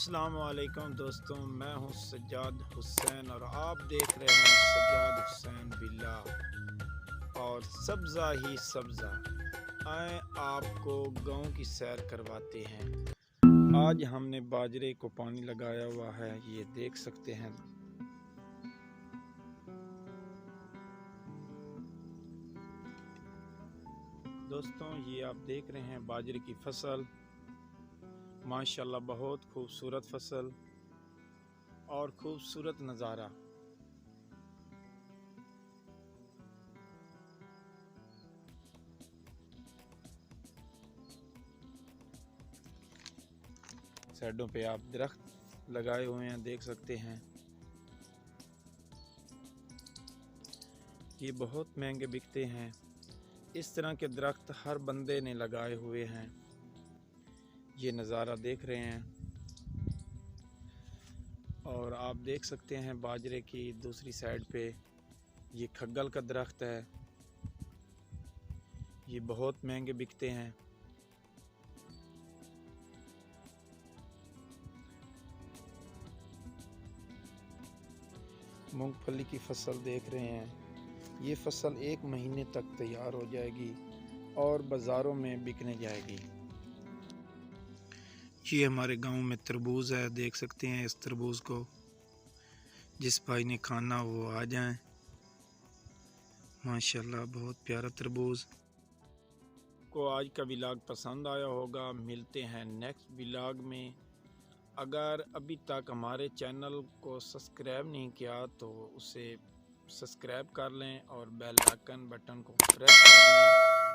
अस्सलाम वालेकुम दोस्तों, मैं हूं सज्जाद हुसैन और आप देख रहे हैं सज्जाद हुसैन बिल्ला और सब्ज़ा ही सब्ज़ा। आए आपको गांव की सैर करवाते हैं। आज हमने बाजरे को पानी लगाया हुआ है, ये देख सकते हैं। दोस्तों ये आप देख रहे हैं बाजरे की फसल, माशाल्लाह बहुत खूबसूरत फसल और खूबसूरत नज़ारा। साइडों पे आप दरख्त लगाए हुए हैं, देख सकते हैं। ये बहुत महंगे बिकते हैं। इस तरह के दरख्त हर बंदे ने लगाए हुए हैं। ये नज़ारा देख रहे हैं और आप देख सकते हैं बाजरे की दूसरी साइड पे ये खग्गल का दरख्त है। ये बहुत महंगे बिकते हैं। मूंगफली की फसल देख रहे हैं। ये फसल 1 महीने तक तैयार हो जाएगी और बाज़ारों में बिकने जाएगी। ये हमारे गांव में तरबूज है, देख सकते हैं इस तरबूज को। जिस भाई ने खाना वो आ जाए। माशाल्लाह बहुत प्यारा तरबूज। को आज का व्लॉग पसंद आया होगा। मिलते हैं नेक्स्ट व्लॉग में। अगर अभी तक हमारे चैनल को सब्सक्राइब नहीं किया तो उसे सब्सक्राइब कर लें और बेल आइकन बटन को प्रेस कर लें